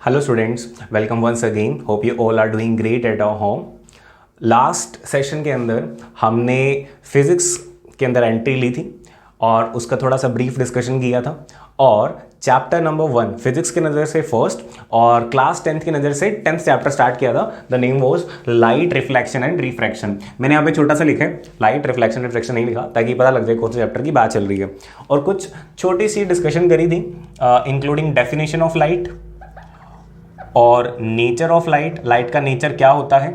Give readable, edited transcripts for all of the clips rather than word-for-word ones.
Hello students, welcome once again. Hope you all are doing great at our home. Last session के अंदर हमने physics के अंदर entry ली थी और उसका थोड़ा सा ब्रीफ डिस्कशन किया था और चैप्टर नंबर 1 फिजिक्स की नज़र से फर्स्ट और क्लास 10th की नज़र से 10th चैप्टर स्टार्ट किया था. The name was light reflection and refraction. मैंने यहाँ पे छोटा सा लिखा है, लाइट रिफ्लेक्शन रिफ्रैक्शन नहीं लिखा ताकि पता लग जाए कौन से चैप्टर की बात चल रही है. और कुछ छोटी सी डिस्कशन करी थी इंक्लूडिंग डेफिनेशन ऑफ लाइट और नेचर ऑफ लाइट. लाइट का नेचर क्या होता है,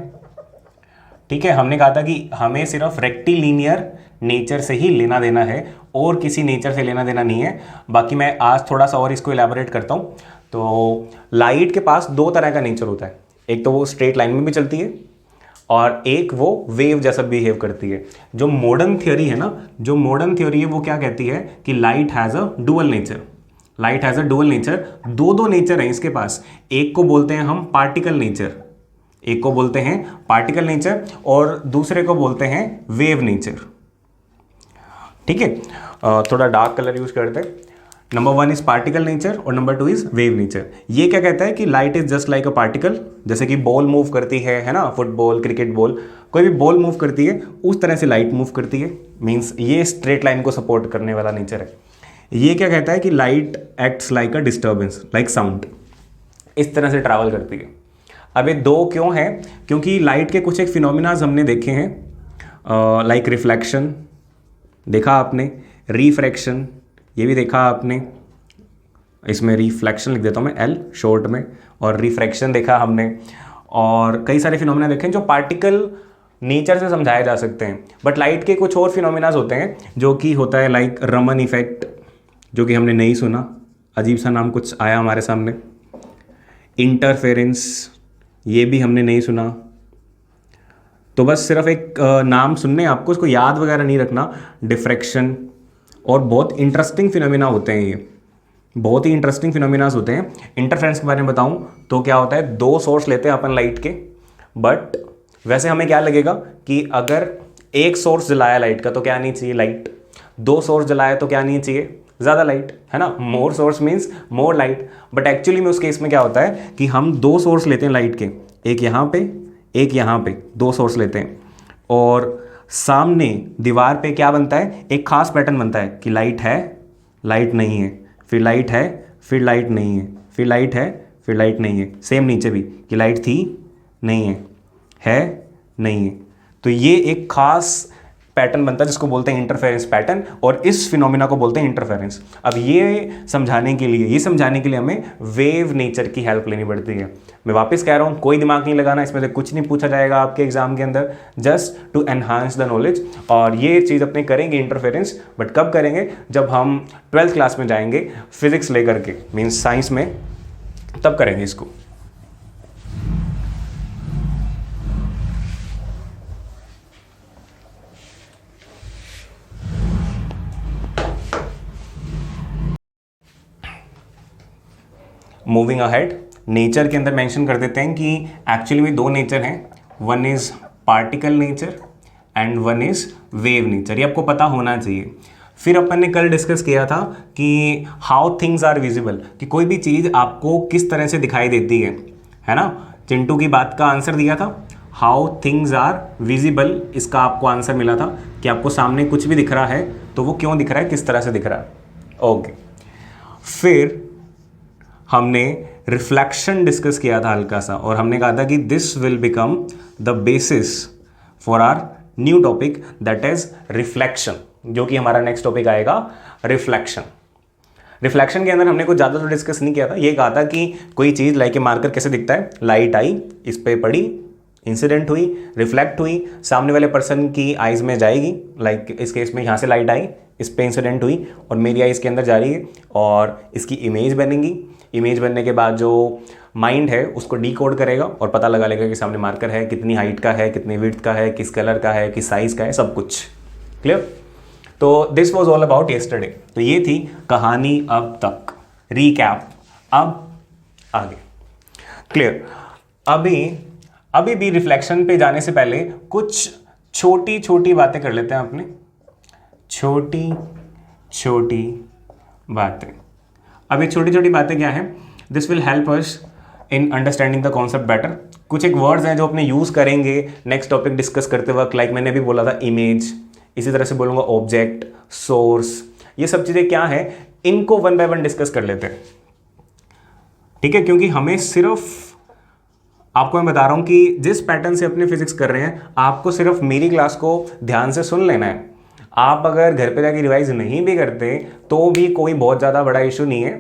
ठीक है. हमने कहा था कि हमें सिर्फ रेक्टिलिनियर नेचर से ही लेना देना है और किसी नेचर से लेना देना नहीं है. बाकी मैं आज थोड़ा सा और इसको इलेबोरेट करता हूँ. तो लाइट के पास दो तरह का नेचर होता है. एक तो वो स्ट्रेट लाइन में भी चलती है और एक वो वेव जैसा बिहेव करती है. जो मॉडर्न थ्योरी है ना, जो मॉडर्न थ्योरी है वो क्या कहती है कि light has a dual nature. Light has a dual nature. दो नेचर हैं इसके पास. एक को बोलते हैं हम पार्टिकल नेचर, एक को बोलते हैं पार्टिकल नेचर और दूसरे को बोलते हैं वेव नेचर. ठीक है, थोड़ा डार्क कलर यूज करते हैं. नंबर 1 इज पार्टिकल नेचर और नंबर 2 इज वेव नेचर. ये क्या कहता है कि light is just like a particle. जैसे कि बॉल मूव करती है ना, फुटबॉल, क्रिकेट बॉल, कोई भी बॉल मूव करती है उस तरह से लाइट मूव करती है. मीन्स ये स्ट्रेट लाइन को सपोर्ट करने वाला नेचर है. ये क्या कहता है कि light acts like a disturbance, like sound, इस तरह से ट्रैवल करती है. अब ये दो क्यों है? क्योंकि लाइट के कुछ एक फिनोमिनाज हमने देखे हैं, लाइक रिफ्लेक्शन देखा आपने, रिफ्रैक्शन ये भी देखा आपने. इसमें रिफ्लेक्शन लिख देता हूँ मैं एल शॉर्ट में, और रिफ्रैक्शन देखा हमने. और कई सारे फिनोमिना देखे हैं जो पार्टिकल नेचर से समझाए जा सकते हैं. बट लाइट के कुछ और फिनोमिनाज होते हैं जो कि होता है लाइक रमन इफेक्ट, जो कि हमने नहीं सुना, अजीब सा नाम कुछ आया हमारे सामने. इंटरफेरेंस ये भी हमने नहीं सुना. तो बस सिर्फ एक नाम सुनने आपको, इसको याद वगैरह नहीं रखना. डिफ्रैक्शन और बहुत इंटरेस्टिंग फिनोमिना होते हैं ये, बहुत ही इंटरेस्टिंग फिनोमिनाज होते हैं. इंटरफेरेंस के बारे में बताऊं तो क्या होता है, दो सोर्स लेते हैं अपन लाइट के. बट वैसे हमें क्या लगेगा कि अगर एक सोर्स जलाया लाइट का तो क्या नहीं चाहिए लाइट, दो सोर्स जलाया तो क्या नहीं चाहिए ज़्यादा लाइट, है ना. More source means more light. But actually में उस केस में क्या होता है कि हम दो सोर्स लेते हैं लाइट के, एक यहाँ पे एक यहाँ पे, दो सोर्स लेते हैं. और सामने दीवार पे क्या बनता है, एक खास पैटर्न बनता है कि लाइट है, लाइट नहीं है, फिर लाइट है, फिर लाइट नहीं है, फिर लाइट है, फिर लाइट नहीं है. सेम नीचे भी कि लाइट थी, नहीं है, नहीं है. तो ये एक खास पैटर्न बनता है जिसको बोलते हैं इंटरफेरेंस पैटर्न, और इस फिनोमिना को बोलते हैं इंटरफेरेंस. अब ये समझाने के लिए हमें वेव नेचर की हेल्प लेनी पड़ती है. मैं वापस कह रहा हूँ, कोई दिमाग नहीं लगाना, इसमें से कुछ नहीं पूछा जाएगा आपके एग्जाम के अंदर, just to enhance the knowledge. और ये चीज़ अपने करेंगे इंटरफेरेंस, बट कब करेंगे, जब हम 12th क्लास में जाएंगे फिजिक्स लेकर के, मीन्स साइंस में, तब करेंगे इसको. मूविंग अहेड, नेचर के अंदर मेंशन कर देते हैं कि एक्चुअली में दो नेचर हैं. One is particle nature and one is wave nature. ये आपको पता होना चाहिए. फिर अपन ने कल डिस्कस किया था कि हाउ थिंग्स आर विजिबल, कि कोई भी चीज़ आपको किस तरह से दिखाई देती है ना. चिंटू की बात का आंसर दिया था, हाउ थिंग्स आर विजिबल. इसका आपको आंसर मिला था कि आपको सामने कुछ भी दिख रहा है तो वो क्यों दिख रहा है, किस तरह से दिख रहा है. ओके. फिर हमने रिफ्लेक्शन डिस्कस किया था हल्का सा, और हमने कहा था कि this will become the basis for our new topic, that is reflection, जो कि हमारा नेक्स्ट टॉपिक आएगा रिफ्लेक्शन. रिफ्लेक्शन के अंदर हमने कुछ ज़्यादा तो डिस्कस नहीं किया था. ये कहा था कि कोई चीज़ लाइक ए मार्कर कैसे दिखता है, लाइट आई, इस पर पड़ी, इंसिडेंट हुई, रिफ्लेक्ट हुई, सामने वाले पर्सन की आइज़ में जाएगी. लाइक इस केस में यहाँ से लाइट आई, इस पे इंसिडेंट हुई और मेरी आइज़ के अंदर जा रही है और इसकी इमेज बनेगी. इमेज बनने के बाद जो माइंड है उसको डीकोड करेगा और पता लगा लेगा कि सामने मार्कर है, कितनी हाइट का है, कितनी विड्थ का है, किस कलर का है, किस साइज़ का है, सब कुछ क्लियर. तो this was all about yesterday. तो ये थी कहानी अब तक, रीकैप. अब आगे क्लियर. अभी भी रिफ्लेक्शन पे जाने से पहले कुछ छोटी छोटी बातें कर लेते हैं अपने, छोटी छोटी बातें. अब ये छोटी छोटी बातें क्या हैं, this will help us in understanding the concept better. कुछ एक वर्ड्स हैं जो अपने यूज़ करेंगे नेक्स्ट टॉपिक डिस्कस करते वक्त, लाइक मैंने भी बोला था इमेज, इसी तरह से बोलूँगा ऑब्जेक्ट, सोर्स, ये सब चीज़ें क्या है, इनको वन बाय वन डिस्कस कर लेते हैं, ठीक है। क्योंकि हमें सिर्फ, आपको मैं बता रहा हूँ कि जिस पैटर्न से अपने फिजिक्स कर रहे हैं, आपको सिर्फ मेरी क्लास को ध्यान से सुन लेना है। आप अगर घर पे जाके रिवाइज नहीं भी करते तो भी कोई बहुत ज़्यादा बड़ा इशू नहीं है।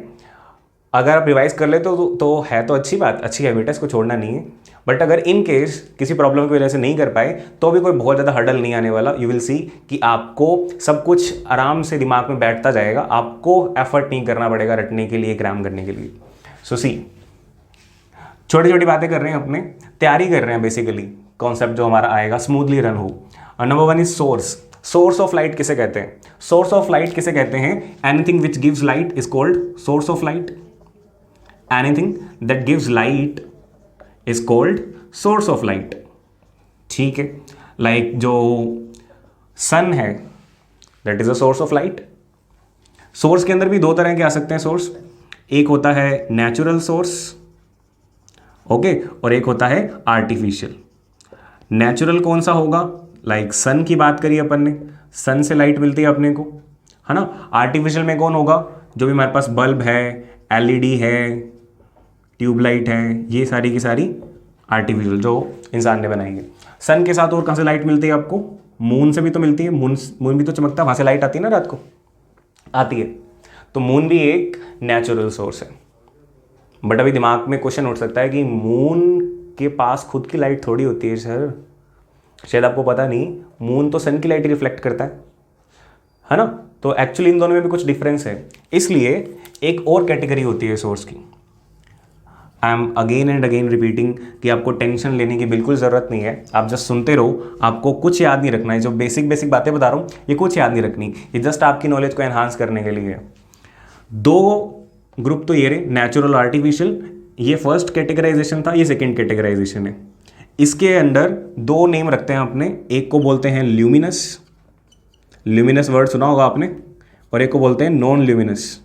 अगर आप रिवाइज कर ले तो है तो अच्छी बात, अच्छी हैबिट है, इसको छोड़ना नहीं है। बट अगर इन केस किसी प्रॉब्लम की वजह से नहीं कर पाए तो भी कोई बहुत ज़्यादा हर्डल नहीं आने वाला। यू विल सी कि आपको सब कुछ आराम से दिमाग में बैठता जाएगा, आपको एफर्ट नहीं करना पड़ेगा रटने के लिए, क्रैम करने के लिए। सो सी, छोटी छोटी बातें कर रहे हैं, अपने तैयारी कर रहे हैं बेसिकली, कॉन्सेप्ट जो हमारा आएगा स्मूथली रन हो। Number one is source. Source of light किसे कहते हैं? सोर्स ऑफ लाइट किसे कहते हैं? Anything which gives light is called source of light. Anything that gives light is called source of light, ठीक है। लाइक जो सन है that is a source of light. Source के अंदर भी दो तरह के आ सकते हैं सोर्स, एक होता है नेचुरल सोर्स, ओके, और एक होता है आर्टिफिशियल। नेचुरल कौन सा होगा? लाइक सन की बात करिए अपन ने, सन से लाइट मिलती है अपने को, है ना। आर्टिफिशियल में कौन होगा? जो भी हमारे पास बल्ब है, एलईडी है, ट्यूबलाइट है, ये सारी की सारी आर्टिफिशियल जो इंसान ने बनाई है। सन के साथ और कहाँ से लाइट मिलती है आपको? मून से भी तो मिलती है, मून भी तो चमकता है, वहाँ से लाइट आती है ना, रात को आती है। तो मून भी एक नेचुरल सोर्स है। बट अभी दिमाग में क्वेश्चन उठ सकता है कि मून के पास खुद की लाइट थोड़ी होती है सर, शायद आपको पता नहीं, मून तो सन की लाइट रिफ्लेक्ट करता है ना। तो एक्चुअली इन दोनों में भी कुछ डिफरेंस है, इसलिए एक और कैटेगरी होती है सोर्स की। I am again and again repeating कि आपको टेंशन लेने की बिल्कुल ज़रूरत नहीं है, आप जस्ट सुनते रहो। आपको कुछ याद नहीं रखना है, जो बेसिक बेसिक बातें बता रहा हूँ ये कुछ याद नहीं रखनी, ये जस्ट आपकी नॉलेज को एनहांस करने के लिए है। दो ग्रुप तो ये रहे, नेचुरल आर्टिफिशियल, ये फर्स्ट कैटेगराइजेशन था, ये सेकेंड कैटेगराइजेशन है। इसके अंदर दो नेम रखते हैं अपने, एक को बोलते हैं ल्यूमिनस, ल्यूमिनस वर्ड सुना होगा आपने, और एक को बोलते हैं नॉन ल्यूमिनस,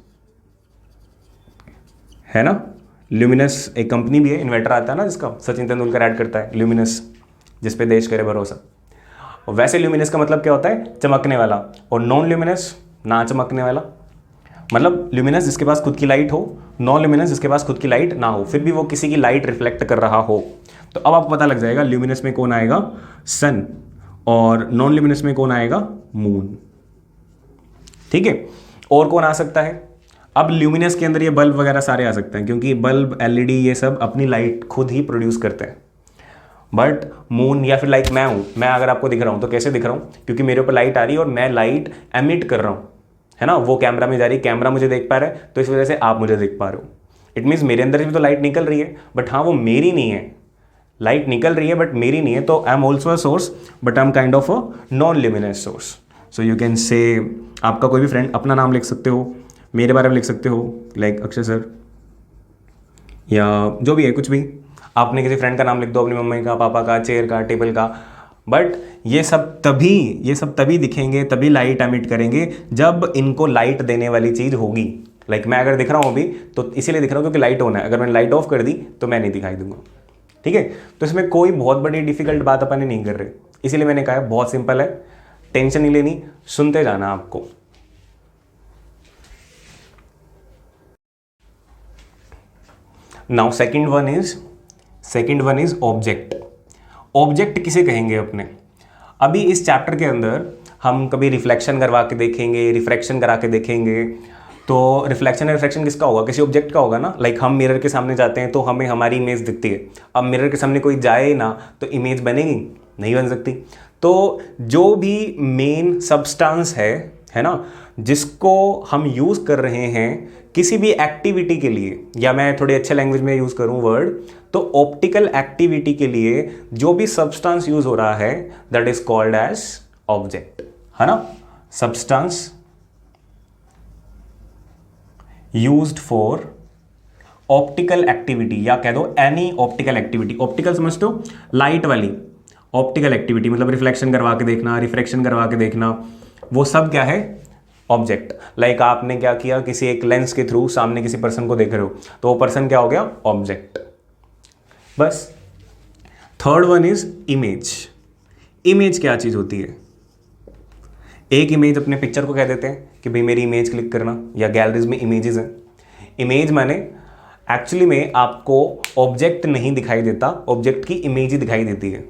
है ना। ल्यूमिनस एक कंपनी भी है, इन्वर्टर आता है ना जिसका सचिन तेंदुलकर ऐड करता है, ल्यूमिनस, जिस पे देश करे भरोसा। और वैसे ल्यूमिनस का मतलब क्या होता है? चमकने वाला। और नॉन ल्यूमिनस ना चमकने वाला, मतलब ल्यूमिनस जिसके पास खुद की लाइट हो, नॉन ल्यूमिनस जिसके पास खुद की लाइट ना हो, फिर भी वो किसी की लाइट रिफ्लेक्ट कर रहा हो। तो अब आपको पता लग जाएगा ल्यूमिनस में कौन आएगा? सन, और नॉन ल्यूमिनस में कौन आएगा? मून, ठीक है। और कौन आ सकता है? अब ल्यूमिनस के अंदर ये बल्ब वगैरह सारे आ सकते हैं, क्योंकि बल्ब, एलईडी, ये सब अपनी लाइट खुद ही प्रोड्यूस करते हैं। बट मून या फिर लाइक मैं हूँ, मैं अगर आपको दिख रहा हूँ तो कैसे दिख रहा हूँ? क्योंकि मेरे ऊपर लाइट आ रही है और मैं लाइट एमिट कर रहा हूँ, है ना। वो कैमरा में जा रही है, कैमरा मुझे देख पा रहा है, तो इस वजह से आप मुझे देख पा रहे हो। इट मीन्स मेरे अंदर भी तो लाइट निकल रही है, बट हाँ वो मेरी नहीं है, लाइट निकल रही है बट मेरी नहीं है। तो I am also a source, but I am kind of a non luminous source. So you can say, आपका कोई भी फ्रेंड अपना नाम लिख सकते हो, मेरे बारे में लिख सकते हो, लाइक अक्षय सर, या जो भी है कुछ भी, आपने किसी फ्रेंड का नाम लिख दो, अपनी मम्मी का, पापा का, चेयर का, टेबल का। बट ये सब तभी दिखेंगे, तभी लाइट एमिट करेंगे जब इनको लाइट देने वाली चीज़ होगी। लाइक मैं अगर दिख रहा हूँ अभी तो इसीलिए दिख रहा हूँ क्योंकि लाइट ऑन है, अगर मैंने लाइट ऑफ कर दी तो मैं नहीं दिखाई दूंगा, ठीक है। तो इसमें कोई बहुत बड़ी डिफिकल्ट बात अपन नहीं कर रहे, इसीलिए मैंने कहा बहुत सिंपल है, टेंशन नहीं लेनी, सुनते जाना आपको। Now second one is object. Object किसे कहेंगे अपने? अभी इस चैप्टर के अंदर हम कभी रिफ्लेक्शन करवा के देखेंगे, रिफ्रैक्शन करा के देखेंगे। तो रिफ्लेक्शन किसका होगा? किसी ऑब्जेक्ट का होगा ना। लाइक हम मिरर के सामने जाते हैं तो हमें हमारी इमेज दिखती है। अब मिरर के सामने कोई जाए ना तो इमेज बनेगी? नहीं बन सकती। तो जो भी मेन सब्सटेंस है ना, जिसको हम यूज़ कर रहे हैं किसी भी एक्टिविटी के लिए, या मैं थोड़े अच्छे लैंग्वेज में यूज़ करूं वर्ड, तो ऑप्टिकल एक्टिविटी के लिए जो भी सब्सटेंस यूज़ हो रहा है that is called as object, है ना। Substance used for optical activity, या कह दो एनी ऑप्टिकल एक्टिविटी। ऑप्टिकल समझते हो? लाइट वाली ऑप्टिकल एक्टिविटी, मतलब रिफ्लेक्शन करवा के देखना, रिफ्रैक्शन करवा के देखना, वो सब क्या है? ऑब्जेक्ट। लाइक आपने क्या किया, किसी एक लेंस के थ्रू सामने किसी पर्सन को देख रहे हो, तो वो पर्सन क्या हो गया? ऑब्जेक्ट, बस। Third one is image. Image क्या चीज़ होती है? एक इमेज अपने पिक्चर को कह देते हैं कि भाई मेरी इमेज क्लिक करना, या गैलरीज में इमेजेस हैं। इमेज माने एक्चुअली में आपको ऑब्जेक्ट नहीं दिखाई देता, ऑब्जेक्ट की इमेज ही दिखाई देती है।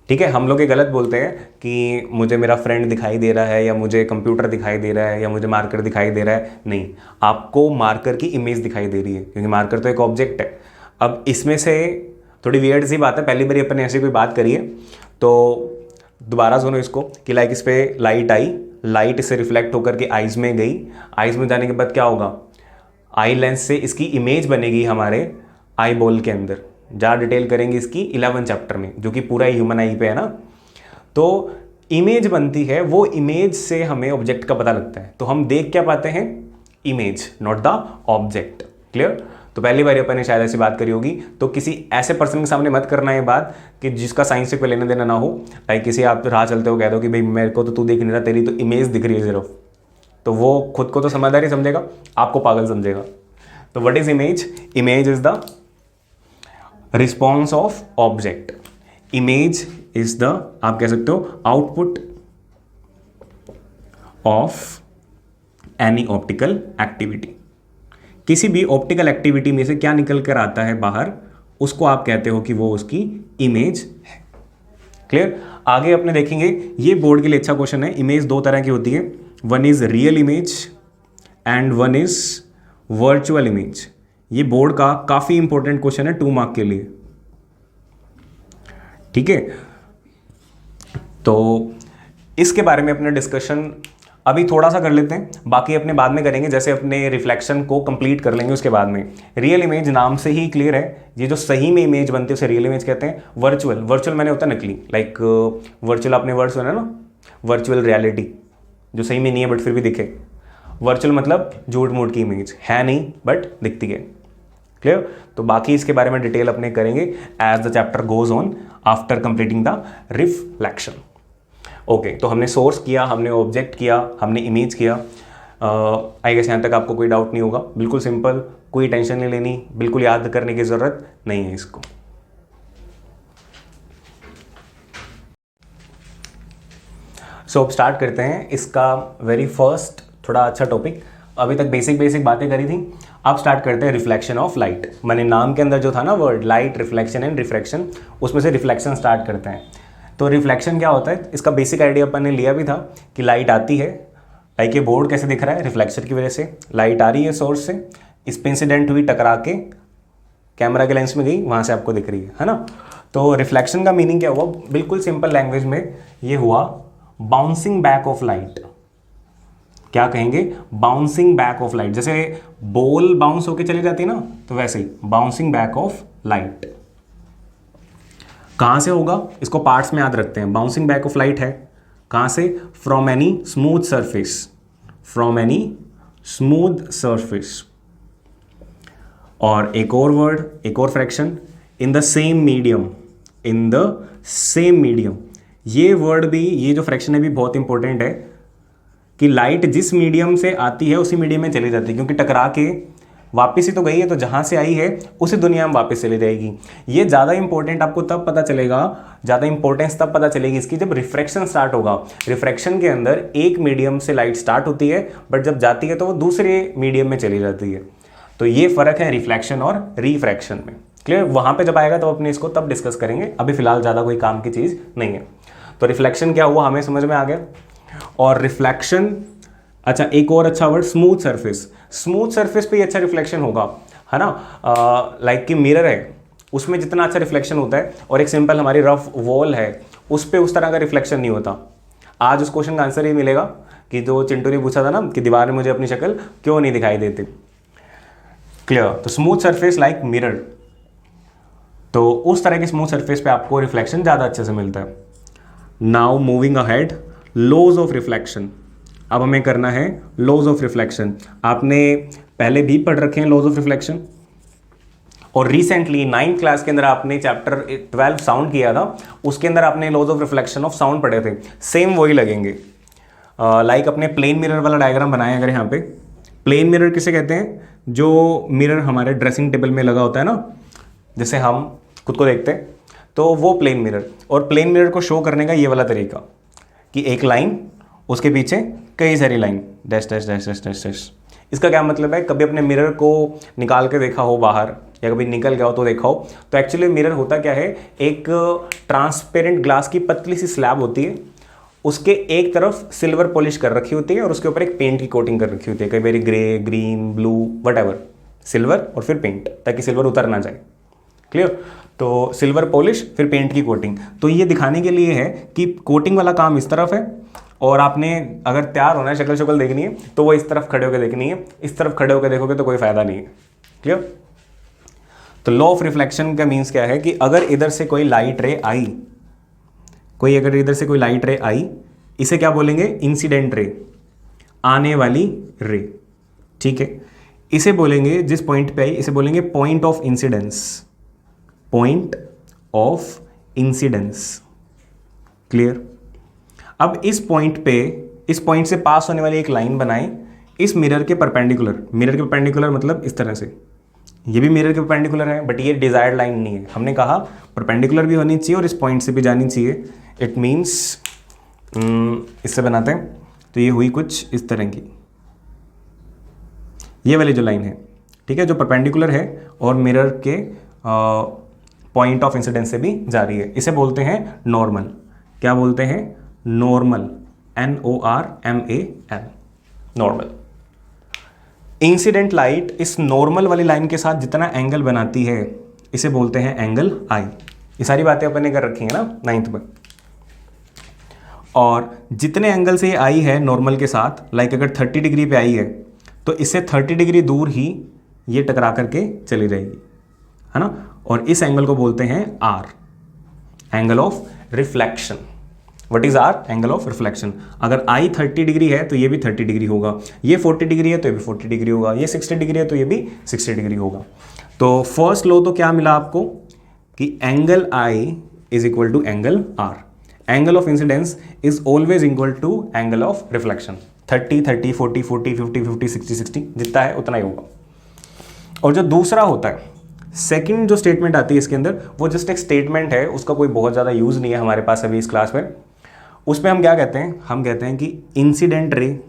ठीक है, हम लोग ये गलत बोलते हैं कि मुझे मेरा फ्रेंड दिखाई दे रहा है, या मुझे कंप्यूटर दिखाई दे रहा है, या मुझे मार्कर दिखाई दे रहा है। नहीं, आपको मार्कर की इमेज दिखाई दे रही है, क्योंकि मार्कर तो एक ऑब्जेक्ट है। अब इसमें से थोड़ी वियर्ड सी बात है, पहली बार अपन ऐसी कोई बात करिए तो दोबारा सुनो इसको कि लाइक इस पर लाइट आई, लाइट इससे रिफ्लेक्ट होकर के आइज में गई, आइज में जाने के बाद क्या होगा, आई लेंस से इसकी इमेज बनेगी हमारे आई बॉल के अंदर। ज़्यादा डिटेल करेंगे इसकी 11 चैप्टर में, जो कि पूरा ह्यूमन आई पे है ना। तो इमेज बनती है, वो इमेज से हमें ऑब्जेक्ट का पता लगता है। तो हम देख क्या पाते हैं? Image, not the object. Clear? तो पहली बार अपन ने शायद ऐसी बात करी होगी, तो किसी ऐसे पर्सन के सामने मत करना ये बात कि जिसका साइंस से कोई लेना देना ना हो। लाइक किसी आप राह चलते हो कह दो कि भाई मेरे को तो तू देख नहीं रहा, तेरी तो इमेज दिख रही है सिर्फ, तो वो खुद को तो समझदार ही समझेगा, आपको पागल समझेगा। तो what is image? Image is the response of object. Image is the, आप कह सकते हो, output of any optical activity. किसी भी ऑप्टिकल एक्टिविटी में से क्या निकल कर आता है बाहर, उसको आप कहते हो कि वो उसकी इमेज है। क्लियर? आगे अपने देखेंगे, ये बोर्ड के लिए अच्छा क्वेश्चन है। इमेज दो तरह की होती है, one is real image and one is virtual image. ये बोर्ड का काफी इंपॉर्टेंट क्वेश्चन है 2 मार्क के लिए। ठीक है, तो इसके बारे में अपने डिस्कशन अभी थोड़ा सा कर लेते हैं, बाकी अपने बाद में करेंगे, जैसे अपने रिफ्लेक्शन को कंप्लीट कर लेंगे उसके बाद में। रियल इमेज नाम से ही क्लियर है, ये जो सही में इमेज बनती है उसे रियल इमेज कहते हैं। वर्चुअल, वर्चुअल मैंने होता है नकली, लाइक वर्चुअल आपने वर्ड सुना ना, वर्चुअल रियलिटी, जो सही में नहीं है बट फिर भी दिखे। वर्चुअल मतलब झूठ मूठ की इमेज है, नहीं बट दिखती है। क्लियर? तो बाकी इसके बारे में डिटेल अपने करेंगे as the chapter goes on after completing the reflection. Okay, तो हमने सोर्स किया, हमने ऑब्जेक्ट किया, हमने इमेज किया। आई गेस यहाँ तक आपको कोई डाउट नहीं होगा। बिल्कुल सिंपल, कोई टेंशन नहीं लेनी, बिल्कुल याद करने की जरूरत नहीं है इसको। सो अब स्टार्ट करते हैं इसका वेरी फर्स्ट थोड़ा अच्छा टॉपिक। अभी तक बेसिक बातें करी थी, अब स्टार्ट करते हैं रिफ्लेक्शन ऑफ लाइट। मैंने नाम के अंदर जो था ना word light, reflection and refraction, उसमें से रिफ्लेक्शन स्टार्ट करते हैं। तो रिफ्लेक्शन क्या होता है, इसका बेसिक आइडिया अपन ने लिया भी था कि लाइट आती है, लाइक ये बोर्ड कैसे दिख रहा है, रिफ्लेक्शन की वजह से लाइट आ रही है सोर्स से, इस पे इंसिडेंट हुई, टकरा के कैमरा के लेंस में गई, वहाँ से आपको दिख रही है ना। तो रिफ्लेक्शन का मीनिंग क्या हुआ, बिल्कुल सिंपल लैंग्वेज में ये हुआ बाउंसिंग बैक ऑफ लाइट। क्या कहेंगे? Bouncing back of light. जैसे बॉल बाउंस होके चली जाती है ना, तो वैसे ही बाउंसिंग बैक ऑफ लाइट। कहां से होगा, इसको पार्ट्स में याद रखते हैं। बाउंसिंग बैक ऑफ लाइट है कहां से? From any smooth surface, from any smooth surface. और एक और वर्ड, एक और fraction, in the same medium, in the same medium. ये वर्ड भी, ये जो फ्रैक्शन है भी बहुत इंपॉर्टेंट है कि लाइट जिस मीडियम से आती है उसी मीडियम में चली जाती है, क्योंकि टकरा के वापस ही तो गई है, तो जहां से आई है उसी दुनिया में वापस चली जाएगी। ये ज़्यादा इंपॉर्टेंट आपको तब पता चलेगा, ज़्यादा इंपॉर्टेंस तब पता चलेगी इसकी जब रिफ्रैक्शन स्टार्ट होगा। रिफ्रैक्शन के अंदर एक मीडियम से लाइट स्टार्ट होती है, बट जब जाती है तो वो दूसरे मीडियम में चली जाती है। तो ये फर्क है रिफ्लेक्शन और रिफ्रैक्शन में। क्लियर? वहां पे जब आएगा तो अपने इसको तब डिस्कस करेंगे, अभी फिलहाल ज़्यादा कोई काम की चीज़ नहीं है। तो रिफ्लेक्शन क्या हुआ हमें समझ में आ गया। और रिफ्लेक्शन, अच्छा एक और अच्छा word, smooth surface. Smooth surface पे अच्छा रिफ्लेक्शन होगा, है ना। लाइक कि मिरर है, उसमें जितना अच्छा रिफ्लेक्शन होता है, और एक सिंपल हमारी रफ वॉल है, उस पर उस तरह का रिफ्लेक्शन नहीं होता। आज उस क्वेश्चन का आंसर ये मिलेगा कि जो चिंटू ने पूछा था ना कि दीवार में मुझे अपनी शक्ल क्यों नहीं दिखाई देती। क्लियर? तो स्मूथ सरफेस लाइक मिरर, तो उस तरह के स्मूथ सरफेस पे आपको रिफ्लेक्शन ज़्यादा अच्छे से मिलता है। Now moving ahead, laws of reflection. अब हमें करना है लॉज ऑफ रिफ्लेक्शन। आपने पहले भी पढ़ रखे हैं लॉज ऑफ रिफ्लेक्शन, और रिसेंटली 9th क्लास के अंदर आपने चैप्टर 12 साउंड किया था, उसके अंदर आपने laws of reflection of sound पढ़े थे। सेम वही लगेंगे। लाइक अपने प्लेन मिरर वाला डायग्राम बनाया अगर यहाँ पे, प्लेन मिरर किसे कहते हैं? जो मिरर हमारे ड्रेसिंग टेबल में लगा होता है ना, जैसे हम खुद को देखते हैं, तो वो प्लेन मिरर। और प्लेन मिरर को शो करने का ये वाला तरीका कि एक लाइन, उसके पीछे कई सारी line, dash dash dash dash dash dash. इसका क्या मतलब है, कभी अपने मिरर को निकाल के देखा हो बाहर, या कभी निकल गया हो तो देखा हो, तो एक्चुअली मिरर होता क्या है, एक ट्रांसपेरेंट ग्लास की पतली सी स्लैब होती है, उसके एक तरफ सिल्वर पॉलिश कर रखी होती है और उसके ऊपर एक पेंट की कोटिंग कर रखी होती है, कई बार grey, green, blue, what silver और फिर पेंट, ताकि सिल्वर उतर ना जाए। क्लियर? तो सिल्वर पॉलिश फिर पेंट की कोटिंग। तो ये दिखाने के लिए है कि कोटिंग वाला काम इस तरफ है, और आपने अगर तैयार होना है, शक्ल शक्ल देखनी है, तो वो इस तरफ खड़े होकर देखनी है। इस तरफ खड़े होकर देखोगे तो कोई फायदा नहीं है। क्लियर? तो लॉ ऑफ रिफ्लेक्शन का मीन्स क्या है कि अगर इधर से कोई लाइट रे आई, अगर इधर से कोई लाइट रे आई, इसे क्या बोलेंगे, इंसिडेंट रे, आने वाली रे। ठीक है, इसे बोलेंगे, जिस पॉइंट पे आई इसे बोलेंगे point of incidence, point of incidence. Clear? अब इस पॉइंट पे, इस पॉइंट से पास होने वाली एक लाइन बनाएं इस मिरर के परपेंडिकुलर। मिरर के परपेंडिकुलर मतलब इस तरह से, ये भी मिरर के परपेंडिकुलर है, बट ये डिजायर्ड लाइन नहीं है। हमने कहा परपेंडिकुलर भी होनी चाहिए और इस पॉइंट से भी जानी चाहिए। इट मीन्स इससे बनाते हैं तो ये हुई कुछ इस तरह की, ये वाली जो लाइन है, ठीक है, जो परपेंडिकुलर है और मिरर के पॉइंट ऑफ इंसिडेंस से भी जा रही है, इसे बोलते हैं नॉर्मल। क्या बोलते हैं? Normal, NORMAL, normal. Incident light इस नॉर्मल वाली लाइन के साथ जितना एंगल बनाती है, इसे बोलते हैं एंगल आई। ये सारी बातें अपन ने कर रखी है ना 9th में। और जितने एंगल से ये आई है नॉर्मल के साथ, लाइक अगर 30 डिग्री पे आई है तो इससे 30 डिग्री दूर ही ये टकरा करके चली जाएगी, है ना। और इस एंगल को बोलते हैं R, angle of reflection. What is R? Angle of reflection. अगर आई 30 डिग्री है तो ये भी 30 डिग्री होगा, ये 40 डिग्री है तो ये भी 40 डिग्री होगा, ये 60 डिग्री है तो ये भी 60 डिग्री होगा। तो फर्स्ट लॉ तो क्या मिला आपको कि angle I is equal to angle R. Angle of incidence is always equal to angle of reflection. 30 30 40 40 50 50 60 60 जितना है उतना ही होगा। और जो दूसरा होता है, सेकंड जो स्टेटमेंट आती है इसके अंदर, वो जस्ट एक स्टेटमेंट है, उसका कोई बहुत ज़्यादा यूज़ नहीं है हमारे पास अभी इस क्लास में। उसमें हम क्या कहते हैं? हम कहते हैं कि इंसिडेंट रे,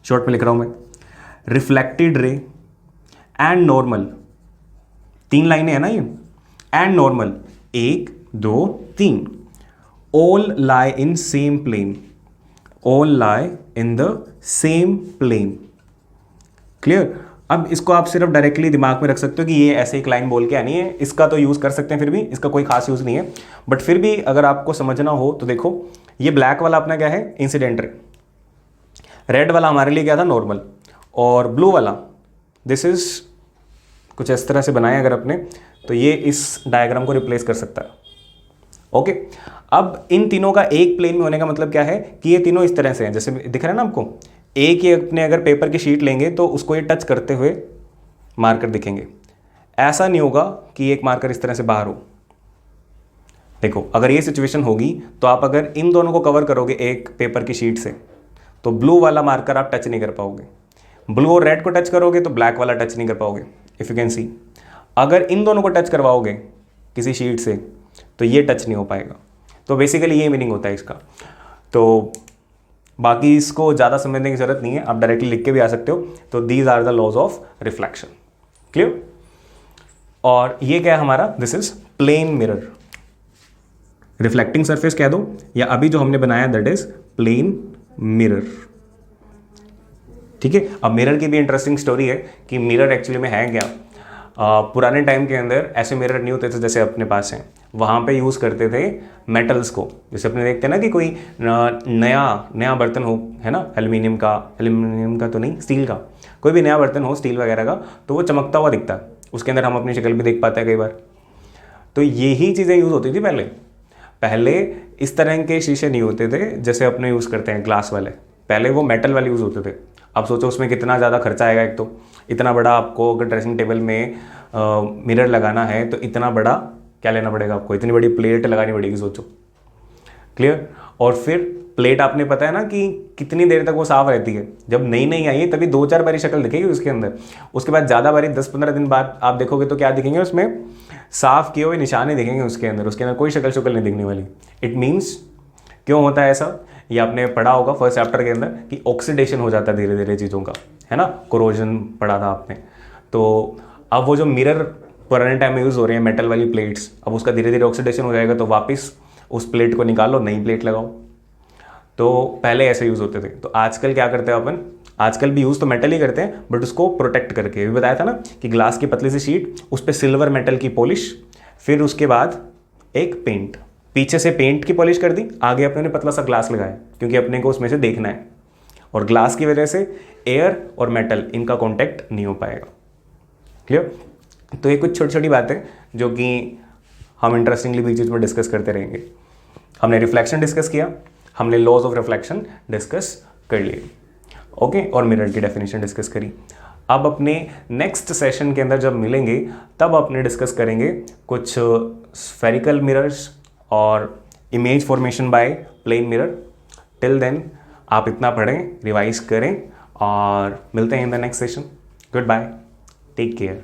शॉर्ट में लिख रहा हूं मैं, रिफ्लेक्टेड रे एंड नॉर्मल, 3 लाइनें हैं ना ये, and normal 1 2 3, all lie in same plane, all lie in the same plane. Clear? अब इसको आप सिर्फ डायरेक्टली दिमाग में रख सकते हो कि ये ऐसे एक लाइन बोल के आनी है, इसका तो यूज़ कर सकते हैं, फिर भी इसका कोई खास यूज़ नहीं है। बट फिर भी अगर आपको समझना हो तो देखो, ये ब्लैक वाला अपना क्या है? Incident ray. रेड वाला हमारे लिए क्या था? नॉर्मल। और ब्लू वाला, दिस इज कुछ इस तरह से बनाया अगर अपने, तो ये इस डायग्राम को रिप्लेस कर सकता है। ओके, अब इन तीनों का एक प्लेन में होने का मतलब क्या है कि ये तीनों इस तरह से हैं, जैसे दिख रहा है ना आपको। एक ही अपने अगर पेपर की शीट लेंगे तो उसको ये टच करते हुए मार्कर दिखेंगे। ऐसा नहीं होगा कि एक मार्कर इस तरह से बाहर हो। देखो, अगर ये सिचुएशन होगी तो आप अगर इन दोनों को कवर करोगे एक पेपर की शीट से, तो ब्लू वाला मार्कर आप टच नहीं कर पाओगे। ब्लू और रेड को टच करोगे तो ब्लैक वाला टच नहीं कर पाओगे। इफ़ यू कैन सी, अगर इन दोनों को टच करवाओगे किसी शीट से तो ये टच नहीं हो पाएगा। तो बेसिकली ये मीनिंग होता है इसका। तो बाकी इसको ज़्यादा समझने की जरूरत नहीं है, आप डायरेक्टली लिख के भी आ सकते हो। तो these are the laws of reflection. Clear? और ये क्या है हमारा? This is plane mirror. Reflecting surface कह दो, या अभी जो हमने बनाया दैट इज प्लेन मिरर। ठीक है। अब मिरर की भी इंटरेस्टिंग स्टोरी है कि मिरर एक्चुअली में है क्या। पुराने टाइम के अंदर ऐसे मिरर नहीं होते थे जैसे अपने पास हैं। वहाँ पे यूज़ करते थे मेटल्स को। जैसे अपने देखते हैं ना कि कोई नया बर्तन हो, है ना, एल्यूमिनियम का तो नहीं, स्टील का, कोई भी नया बर्तन हो स्टील वगैरह का, तो वो चमकता हुआ दिखता है, उसके अंदर हम अपनी शक्ल भी देख पाते हैं कई बार। तो यही चीज़ें यूज़ होती थी पहले इस तरह के शीशे नहीं होते थे जैसे अपने यूज़ करते हैं ग्लास वाले। पहले वो मेटल वाले यूज़ होते थे। अब सोचो उसमें कितना ज़्यादा खर्चा आएगा। एक तो इतना बड़ा आपको अगर ड्रेसिंग टेबल में मिरर लगाना है तो इतना बड़ा क्या लेना पड़ेगा आपको, इतनी बड़ी प्लेट लगानी पड़ेगी, सोचो। क्लियर? और फिर प्लेट आपने पता है ना कि कितनी देर तक वो साफ रहती है। जब नई आई है तभी 2-4 बारी शक्ल दिखेगी उसके अंदर। उसके बाद ज़्यादा बारी 10-15 दिन बाद आप देखोगे तो क्या दिखेंगे उसमें, साफ किए हुए निशाने दिखेंगे उसके अंदर कोई शक्ल शुक्ल नहीं दिखने वाली। इट मीन्स क्यों होता है ऐसा, ये आपने पढ़ा होगा फर्स्ट चैप्टर के अंदर कि ऑक्सीडेशन हो जाता है धीरे धीरे चीज़ों का, है ना, कोरोजन पढ़ा था आपने। तो अब वो जो मिरर पुराने टाइम में यूज़ हो रहे हैं मेटल वाली प्लेट्स, अब उसका धीरे धीरे ऑक्सीडेशन हो जाएगा, तो वापस उस प्लेट को निकालो, नई प्लेट लगाओ। तो पहले ऐसे यूज़ होते थे। तो आजकल क्या करते हैं अपन, आजकल भी यूज़ तो मेटल ही करते हैं, बट उसको प्रोटेक्ट करके, भी बताया था ना कि ग्लास की पतली सी शीट, उस पर सिल्वर मेटल की पॉलिश, फिर उसके बाद एक पेंट, पीछे से पेंट की पॉलिश कर दी, आगे अपने ने पतला सा ग्लास लगाया क्योंकि अपने को उसमें से देखना है, और ग्लास की वजह से एयर और मेटल इनका कॉन्टैक्ट नहीं हो पाएगा। क्लियर? तो ये कुछ छोटी छोटी बातें जो कि हम इंटरेस्टिंगली बीच में डिस्कस करते रहेंगे। हमने रिफ्लेक्शन डिस्कस किया, हमने लॉज ऑफ रिफ्लेक्शन डिस्कस कर लिए, ओके, और मिरर की डेफिनेशन डिस्कस करी। अब अपने नेक्स्ट सेशन के अंदर जब मिलेंगे तब अपने डिस्कस करेंगे कुछ स्फेरिकल मिरर्स और image formation by plane mirror. Till then आप इतना पढ़ें, रिवाइज करें, और मिलते हैं in the next session. Goodbye, take care.